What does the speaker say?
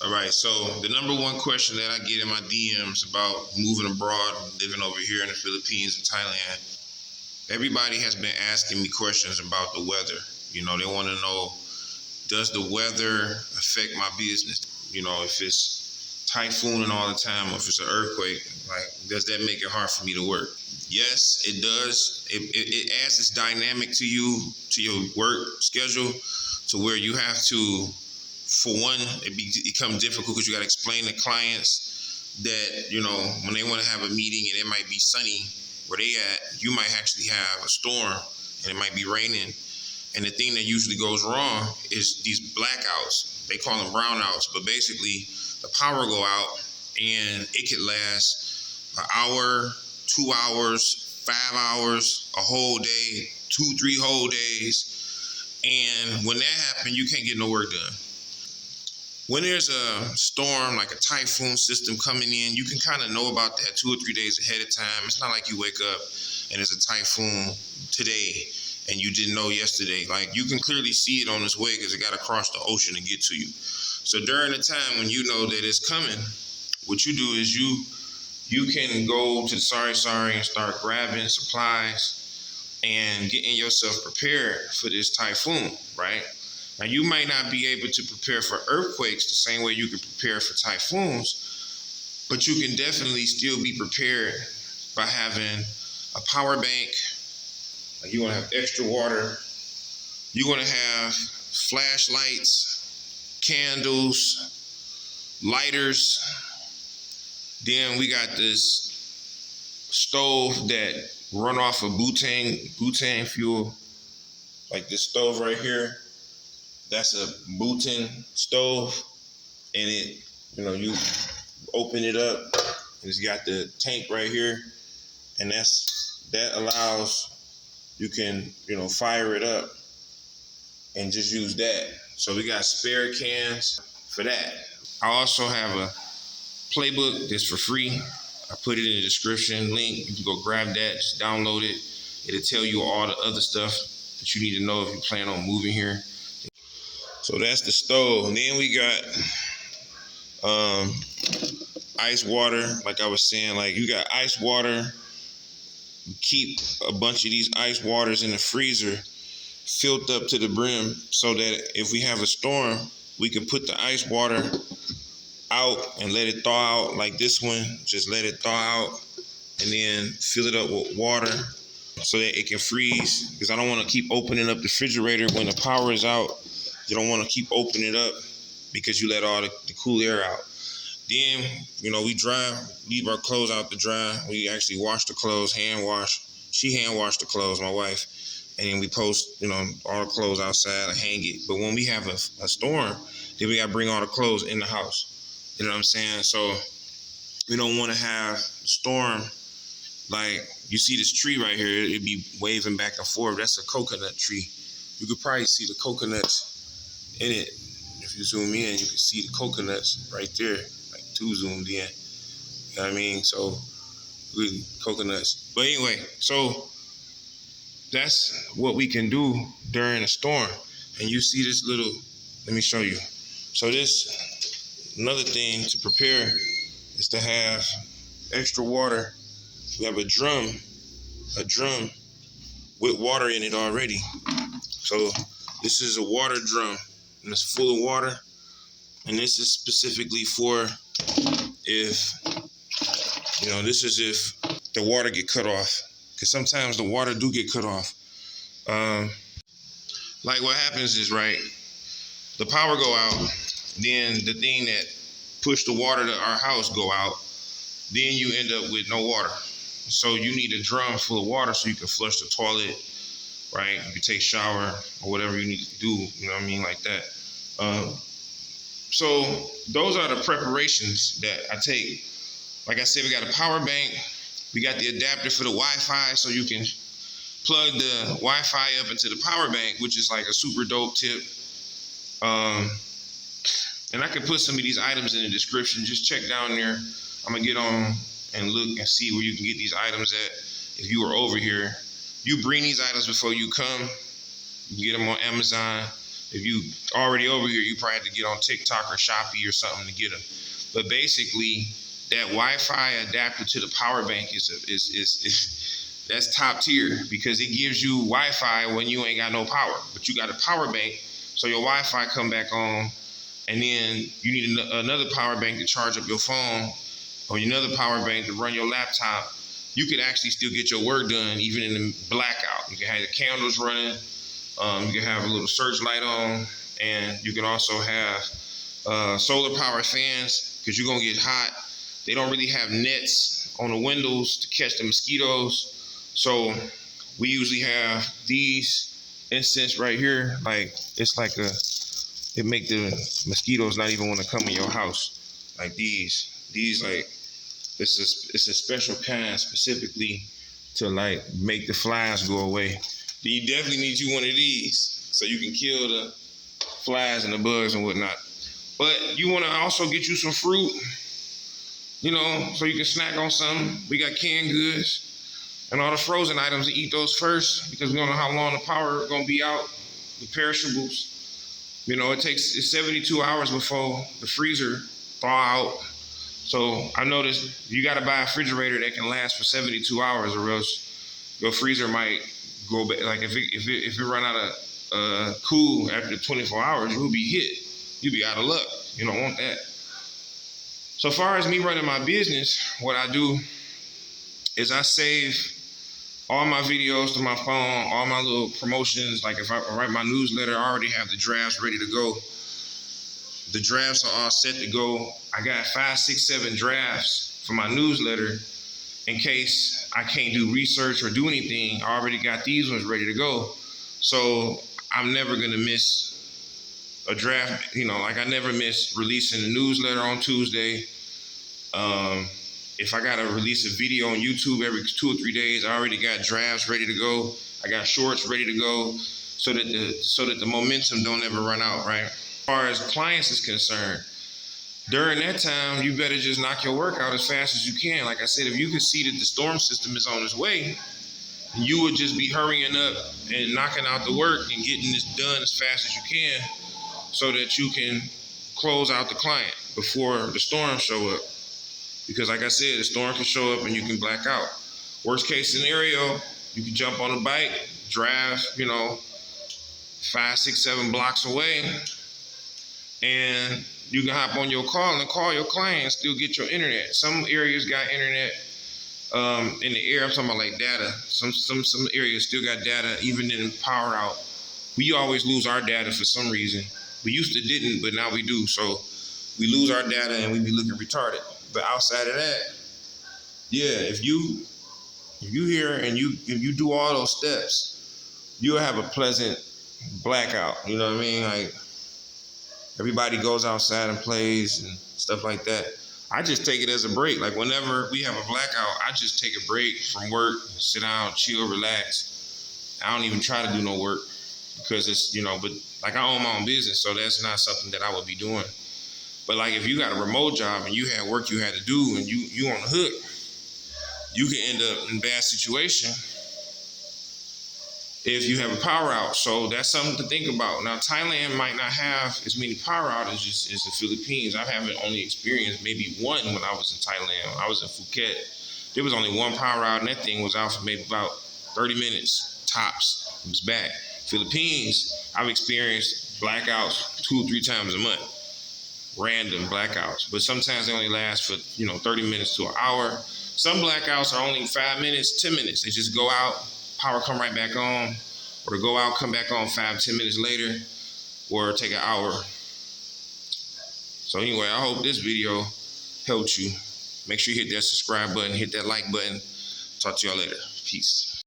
All right, so the number one question that I get in my DMs about moving abroad, living over here in the Philippines and Thailand, everybody has been asking me questions about the weather. You know, they want to know, does the weather affect my business? You know, if it's typhoon all the time, or if it's an earthquake, like, does that make it hard for me to work? Yes, it does. It adds this dynamic to you, to your work schedule, to where you have to, for one, it becomes difficult because you got to explain to clients that, you know, when they want to have a meeting and it might be sunny where they at, you might actually have a storm and it might be raining. And the thing that usually goes wrong is these blackouts. They call them brownouts, but basically the power go out and it could last an hour, 2 hours, 5 hours, a whole day, 2-3 whole days. And when that happens, you can't get no work done. When there's a storm, like a typhoon system coming in, you can kind of know about that 2 or 3 days ahead of time. It's not like you wake up and there's a typhoon today and you didn't know yesterday. Like, you can clearly see it on its way because it got to cross the ocean to get to you. So during the time when you know that it's coming, what you do is you can go to the Sari and start grabbing supplies and getting yourself prepared for this typhoon, right? Now, you might not be able to prepare for earthquakes the same way you can prepare for typhoons, but you can definitely still be prepared by having a power bank. Like, you want to have extra water. You want to have flashlights, candles, lighters. Then we got this stove that run off of butane fuel, like this stove right here. That's a butane stove, and it, you know, you open it up, and it's got the tank right here, and that allows, you can, you know, fire it up and just use that. So we got spare cans for that. I also have a playbook that's for free. I put it in the description link. You can go grab that, just download it. It'll tell you all the other stuff that you need to know if you plan on moving here. So that's the stove. And then we got ice water. Like I was saying, like, you got ice water. Keep a bunch of these ice waters in the freezer filled up to the brim so that if we have a storm, we can put the ice water out and let it thaw out. Like this one, just let it thaw out and then fill it up with water so that it can freeze. Because I don't want to keep opening up the refrigerator when the power is out. You don't want to keep opening it up because you let all the cool air out. Then, you know, we leave our clothes out to dry. We actually wash the clothes, hand wash. She hand washed the clothes, my wife. And then we post, you know, all the clothes outside and hang it. But when we have a storm, then we got to bring all the clothes in the house. You know what I'm saying? So we don't want to have a storm. Like, you see this tree right here, it'd be waving back and forth. That's a coconut tree. You could probably see the coconuts in it. If you zoom in, you can see the coconuts right there, like two zoomed in. You know what I mean? So, coconuts. But anyway, so that's what we can do during a storm. And you see this little, let me show you. So this, another thing to prepare is to have extra water. We have a drum with water in it already. So this is a water drum, and it's full of water. And this is specifically for if, you know, this is if the water get cut off. Because sometimes the water do get cut off. Like what happens is, right, the power go out, then the thing that pushed the water to our house go out, then you end up with no water. So you need a drum full of water so you can flush the toilet, right? You can take a shower or whatever you need to do, you know what I mean, like that. So those are the preparations that I take. Like I said, we got a power bank. We got the adapter for the Wi-Fi, so you can plug the Wi-Fi up into the power bank, which is like a super dope tip. And I can put some of these items in the description. Just check down there. I'm gonna get on and look and see where you can get these items at. If you are over here, you bring these items before you come. You can get them on Amazon. If you already over here, you probably have to get on TikTok or Shopee or something to get them. But basically, that Wi-Fi adapter to the power bank is that's top tier, because it gives you Wi-Fi when you ain't got no power, but you got a power bank, so your Wi-Fi come back on, and then you need another power bank to charge up your phone, or another power bank to run your laptop. You could actually still get your work done even in the blackout. You can have the candles running, you can have a little searchlight on, and you can also have solar power fans, because you're gonna get hot. They don't really have nets on the windows to catch the mosquitoes. So we usually have these incense right here. Like, it's like it make the mosquitoes not even want to come in your house. Like these like, it's a special kind specifically to like make the flies go away. Then you definitely need you one of these so you can kill the flies and the bugs and whatnot. But you want to also get you some fruit, you know, so you can snack on something. We got canned goods and all the frozen items to eat those first, because we don't know how long the power is going to be out, the perishables. You know, it's 72 hours before the freezer thaw out. So I noticed you got to buy a refrigerator that can last for 72 hours, or else your freezer might go back. Like if it run out of cool after 24 hours, you'll be hit. You'll be out of luck. You don't want that. So far as me running my business, what I do is I save all my videos to my phone, all my little promotions. Like if I write my newsletter, I already have the drafts ready to go. The drafts are all set to go. I got 5, 6, 7 drafts for my newsletter in case I can't do research or do anything. I already got these ones ready to go. So I'm never gonna miss a draft. You know, like I never miss releasing a newsletter on Tuesday. If I gotta release a video on YouTube every 2 or 3 days, I already got drafts ready to go. I got shorts ready to go, so that the momentum don't ever run out, right? As far as clients is concerned, during that time, you better just knock your work out as fast as you can. Like I said, if you can see that the storm system is on its way, you would just be hurrying up and knocking out the work and getting this done as fast as you can, so that you can close out the client before the storm show up. Because like I said, the storm can show up and you can black out. Worst case scenario, you can jump on a bike, drive, 5, 6, 7 blocks away, and you can hop on your call and call your client and still get your internet. Some areas got internet in the air. I'm talking about like data. Some areas still got data even in power out. We always lose our data for some reason. We used to didn't, but now we do. So we lose our data and we be looking retarded. But outside of that, yeah, if you here and if you do all those steps, you'll have a pleasant blackout. You know what I mean? Like, everybody goes outside and plays and stuff like that. I just take it as a break. Like whenever we have a blackout, I just take a break from work, sit down, chill, relax. I don't even try to do no work, because it's, but like I own my own business, so that's not something that I would be doing. But like if you got a remote job and you had work you had to do and you on the hook, you can end up in a bad situation if you have a power out. So that's something to think about. Now, Thailand might not have as many power outages as the Philippines. I haven't only experienced maybe one when I was in Thailand. When I was in Phuket, there was only one power out, and that thing was out for maybe about 30 minutes, tops. It was bad. Philippines, I've experienced blackouts 2 or 3 times a month. Random blackouts. But sometimes they only last for, 30 minutes to an hour. Some blackouts are only 5 minutes, 10 minutes. They just go out, power come right back on, or to go out, come back on 5, 10 minutes later, or take an hour. So anyway, I hope this video helped you. Make sure you hit that subscribe button, hit that like button. Talk to y'all later. Peace.